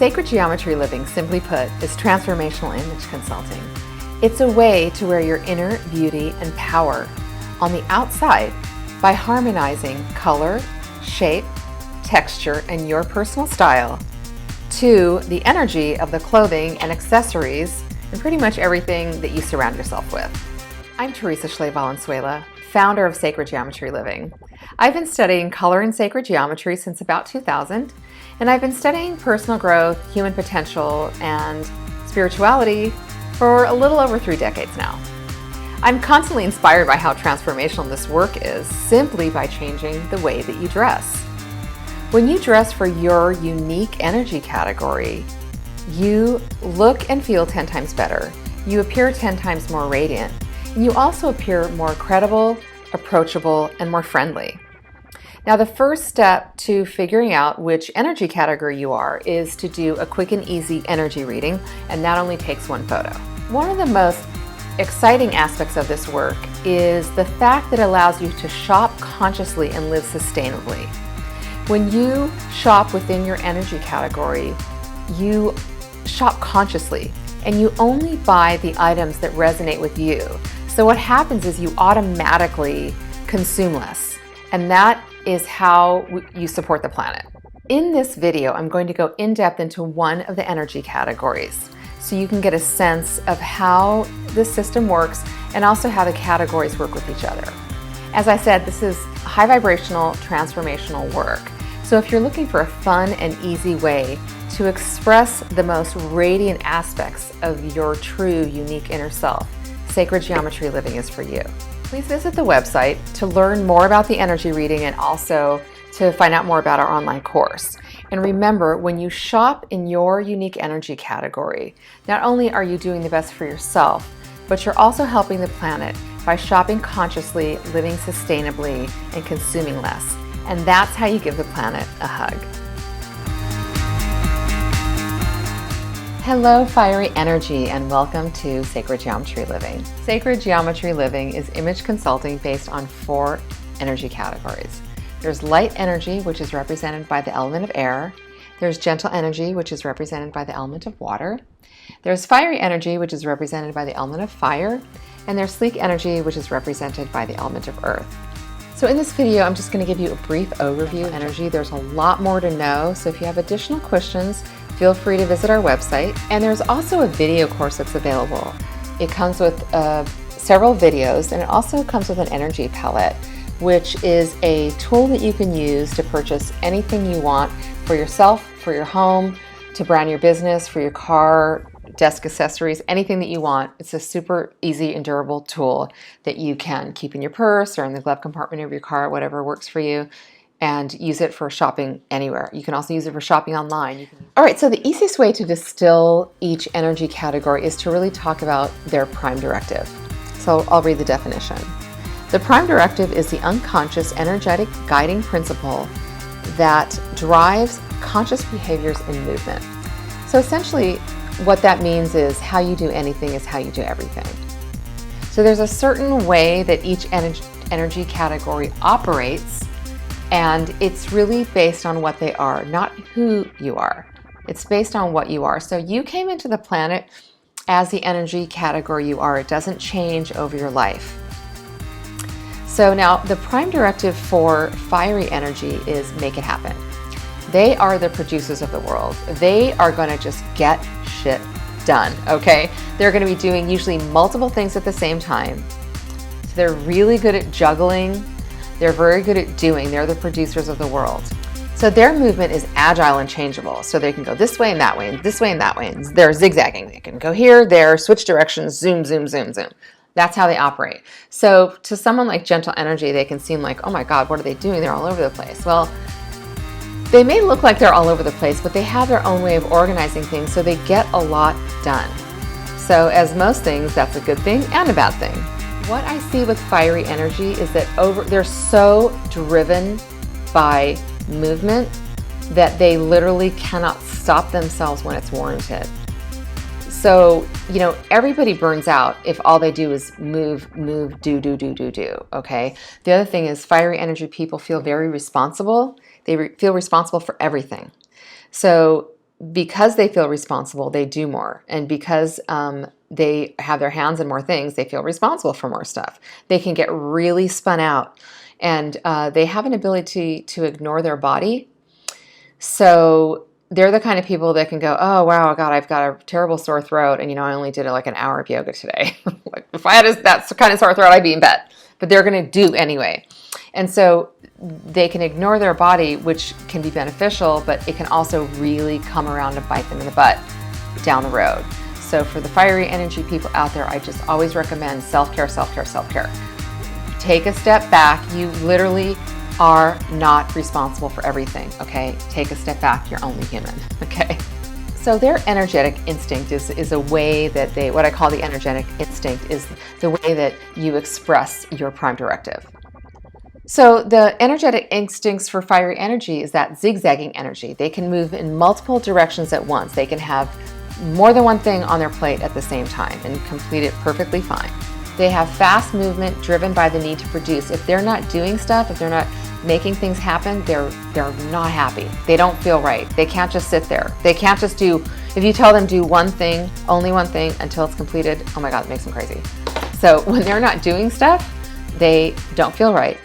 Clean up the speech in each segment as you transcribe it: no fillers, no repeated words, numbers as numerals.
Sacred Geometry Living, simply put, is transformational image consulting. It's a way to wear your inner beauty and power on the outside by harmonizing color, shape, texture, and your personal style to the energy of the clothing and accessories and pretty much everything that you surround yourself with. I'm Teresa Schley Valenzuela, founder of Sacred Geometry Living. I've been studying color and sacred geometry since about 2000, and I've been studying personal growth, human potential, and spirituality for a little over 3 decades now. I'm constantly inspired by how transformational this work is simply by changing the way that you dress. When you dress for your unique energy category, you look and feel 10 times better. You appear 10 times more radiant. And you also appear more credible, approachable, and more friendly. Now, the first step to figuring out which energy category you are is to do a quick and easy energy reading, and that only takes 1 photo. One of the most exciting aspects of this work is the fact that it allows you to shop consciously and live sustainably. When you shop within your energy category, you shop consciously and you only buy the items that resonate with you. So what happens is you automatically consume less, and that is how you support the planet. In this video, I'm going to go in depth into one of the energy categories so you can get a sense of how this system works and also how the categories work with each other. As I said, this is high vibrational, transformational work. So if you're looking for a fun and easy way to express the most radiant aspects of your true, unique inner self, Sacred Geometry Living is for you. Please visit the website to learn more about the energy reading and also to find out more about our online course. And remember, when you shop in your unique energy category, not only are you doing the best for yourself, but you're also helping the planet by shopping consciously, living sustainably, and consuming less. And that's how you give the planet a hug. Hello, fiery energy, and welcome to Sacred Geometry Living. Sacred Geometry Living is image consulting based on 4 energy categories. There's light energy, which is represented by the element of air. There's gentle energy, which is represented by the element of water. There's fiery energy, which is represented by the element of fire. And there's sleek energy, which is represented by the element of earth. So in this video, I'm just going to give you a brief overview of energy. There's a lot more to know, so if you have additional questions, feel free to visit our website. And there's also a video course that's available. It comes with several videos, and it also comes with an energy palette, which is a tool that you can use to purchase anything you want for yourself, for your home, to brand your business, for your car, desk accessories, anything that you want. It's a super easy and durable tool that you can keep in your purse or in the glove compartment of your car, whatever works for you, and use it for shopping anywhere. You can also use it for shopping online. All right, so the easiest way to distill each energy category is to really talk about their prime directive. So I'll read the definition. The prime directive is the unconscious energetic guiding principle that drives conscious behaviors and movement. So essentially, what that means is how you do anything is how you do everything. So there's a certain way that each energy category operates, and it's really based on what they are, not who you are. It's based on what you are. So you came into the planet as the energy category you are. It doesn't change over your life. So now the prime directive for fiery energy is make it happen. They are the producers of the world. They are going to just get shit done, okay? They're going to be doing usually multiple things at the same time. So they're really good at juggling. They're very good at doing. They're the producers of the world. So their movement is agile and changeable. So they can go this way and that way, and this way and that way. And they're zigzagging. They can go here, there, switch directions, zoom, zoom, zoom, zoom. That's how they operate. So to someone like gentle energy, they can seem like, oh my God, what are they doing? They're all over the place. Well, they may look like they're all over the place, but they have their own way of organizing things, so they get a lot done. So as most things, that's a good thing and a bad thing. What I see with fiery energy is that they're so driven by movement that they literally cannot stop themselves when it's warranted. So, everybody burns out if all they do is move, do, okay? The other thing is fiery energy people feel very responsible. They feel responsible for everything. So because they feel responsible, they do more. And because they have their hands in more things, they feel responsible for more stuff. They can get really spun out. And they have an ability to ignore their body. So they're the kind of people that can go, oh, wow, God, I've got a terrible sore throat. And, I only did like an hour of yoga today. Like, if I had that kind of sore throat, I'd be in bed. But they're going to do anyway. And so they can ignore their body, which can be beneficial, but it can also really come around to bite them in the butt down the road. So for the fiery energy people out there, I just always recommend self-care, self-care, self-care. Take a step back. You literally are not responsible for everything, okay? Take a step back. You're only human, okay? So their energetic instinct is a way that what I call the energetic instinct is the way that you express your prime directive. So the energetic instincts for fiery energy is that zigzagging energy. They can move in multiple directions at once. They can have more than one thing on their plate at the same time and complete it perfectly fine. They have fast movement driven by the need to produce. If they're not doing stuff, if they're not making things happen, they're not happy. They don't feel right. They can't just sit there. They can't just do, if you tell them do one thing, only one thing until it's completed, oh my God, it makes them crazy. So when they're not doing stuff, they don't feel right.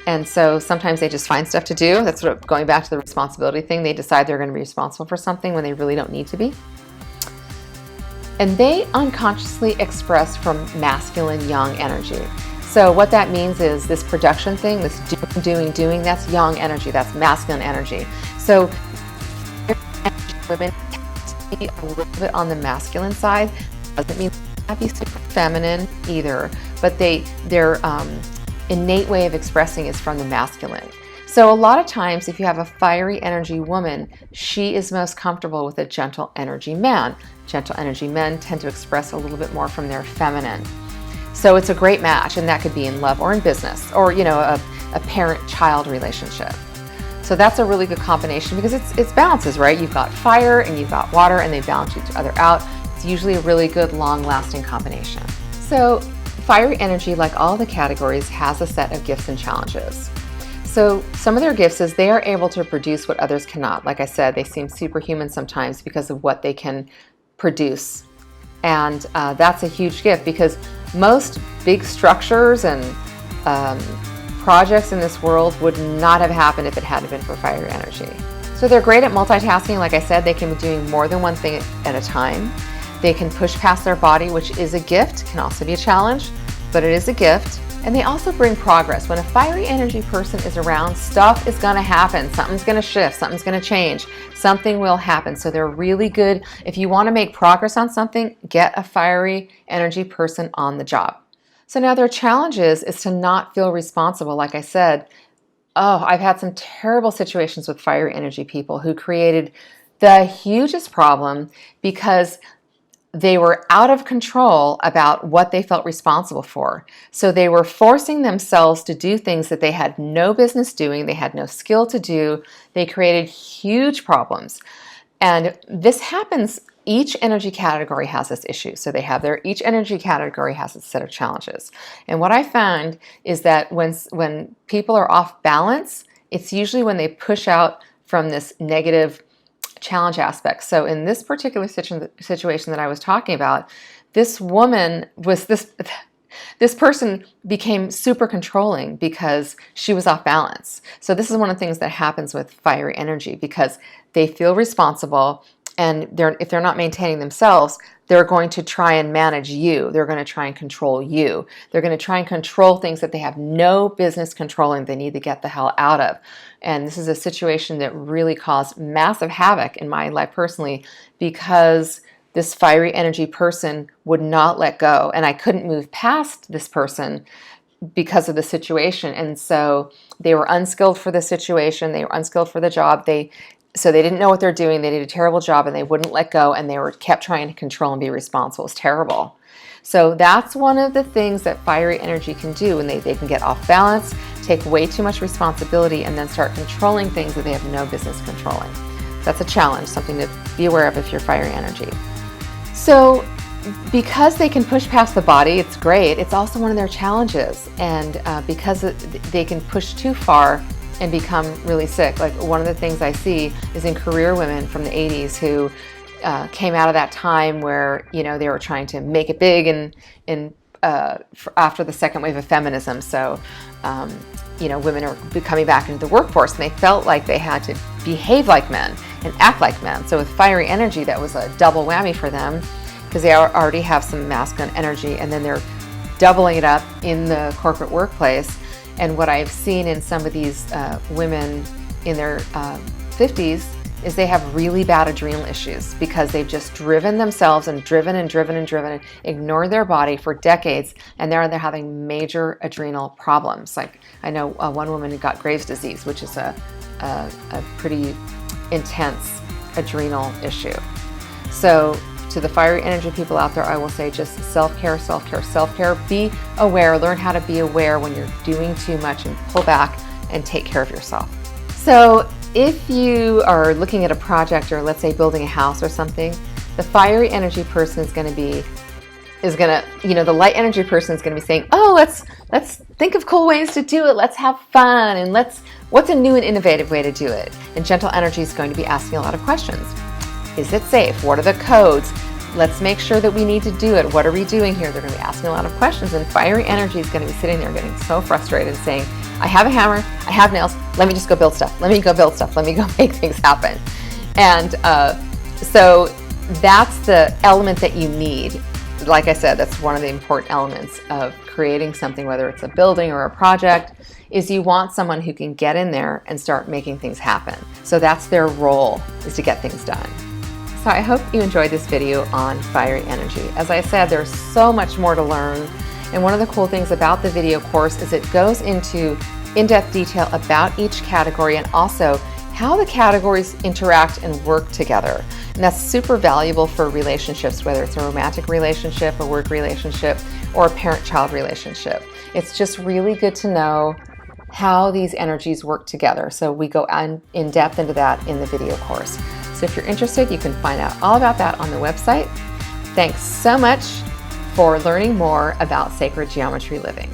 And so sometimes they just find stuff to do. That's sort of going back to the responsibility thing. They decide they're going to be responsible for something when they really don't need to be. And they unconsciously express from masculine yang energy. So what that means is this production thing, this doing, that's yang energy, that's masculine energy. So women tend to be a little bit on the masculine side. Doesn't mean they have to be super feminine either, but their innate way of expressing is from the masculine. So a lot of times if you have a fiery energy woman, she is most comfortable with a gentle energy man. Gentle energy men tend to express a little bit more from their feminine. So it's a great match, and that could be in love or in business or, a parent-child relationship. So that's a really good combination because it's balances, right? You've got fire and you've got water and they balance each other out. It's usually a really good long-lasting combination. So fiery energy, like all the categories, has a set of gifts and challenges. So some of their gifts is they are able to produce what others cannot. Like I said, they seem superhuman sometimes because of what they can produce. And that's a huge gift because most big structures and projects in this world would not have happened if it hadn't been for fiery energy. So they're great at multitasking. Like I said, they can be doing more than one thing at a time. They can push past their body, which is a gift, can also be a challenge, but it is a gift. And they also bring progress. When a fiery energy person is around, stuff is going to happen. Something's going to shift. Something's going to change. Something will happen. So they're really good. If you want to make progress on something, get a fiery energy person on the job. So now their challenge is to not feel responsible. Like I said, I've had some terrible situations with fiery energy people who created the hugest problem because they were out of control about what they felt responsible for. So they were forcing themselves to do things that they had no business doing. They had no skill to do. They created huge problems. And this happens, each energy category has this issue. So each energy category has its set of challenges. And what I found is that when people are off balance, it's usually when they push out from this negative challenge aspect. So in this particular situation that I was talking about, this woman was this person became super controlling because she was off balance. So this is one of the things that happens with fiery energy because they feel responsible, and if they're not maintaining themselves, they're going to try and manage you. They're going to try and control you. They're going to try and control things that they have no business controlling. They need to get the hell out of. And this is a situation that really caused massive havoc in my life personally because this fiery energy person would not let go. And I couldn't move past this person because of the situation. And so they were unskilled for the situation. They were unskilled for the job. So they didn't know what they're doing. They did a terrible job and they wouldn't let go, and they kept trying to control and be responsible. It was terrible. So that's one of the things that fiery energy can do, and they can get off balance, take way too much responsibility, and then start controlling things that they have no business controlling. That's a challenge, something to be aware of if you're fiery energy. So because they can push past the body, it's great. It's also one of their challenges. And because they can push too far, and become really sick. Like one of the things I see is in career women from the 80s who came out of that time where, you know, they were trying to make it big and after the second wave of feminism. So, you know, women are coming back into the workforce and they felt like they had to behave like men and act like men. So with fiery energy, that was a double whammy for them because they already have some masculine energy, and then they're doubling it up in the corporate workplace. And what I've seen in some of these women in their 50s is they have really bad adrenal issues because they've just driven themselves and driven and ignored their body for decades, and they're having major adrenal problems. Like I know one woman who got Graves' disease, which is a pretty intense adrenal issue. So to the fiery energy people out there, I will say just self-care, self-care, self-care. Be aware, learn how to be aware when you're doing too much and pull back and take care of yourself. So if you are looking at a project or let's say building a house or something, the fiery energy person is going to, you know, the light energy person is going to be saying, oh, let's think of cool ways to do it. Let's have fun. And what's a new and innovative way to do it? And gentle energy is going to be asking a lot of questions. Is it safe? What are the codes? Let's make sure that we need to do it. What are we doing here? They're going to be asking a lot of questions, and fiery energy is going to be sitting there getting so frustrated and saying, I have a hammer, I have nails, let me just go build stuff. Let me go build stuff. Let me go make things happen. And so that's the element that you need. Like I said, that's one of the important elements of creating something, whether it's a building or a project, is you want someone who can get in there and start making things happen. So that's their role, is to get things done. So I hope you enjoyed this video on fiery energy. As I said, there's so much more to learn. And one of the cool things about the video course is it goes into in-depth detail about each category and also how the categories interact and work together. And that's super valuable for relationships, whether it's a romantic relationship, a work relationship, or a parent-child relationship. It's just really good to know how these energies work together. So we go in depth into that in the video course. So if you're interested, you can find out all about that on the website. Thanks so much for learning more about sacred geometry living.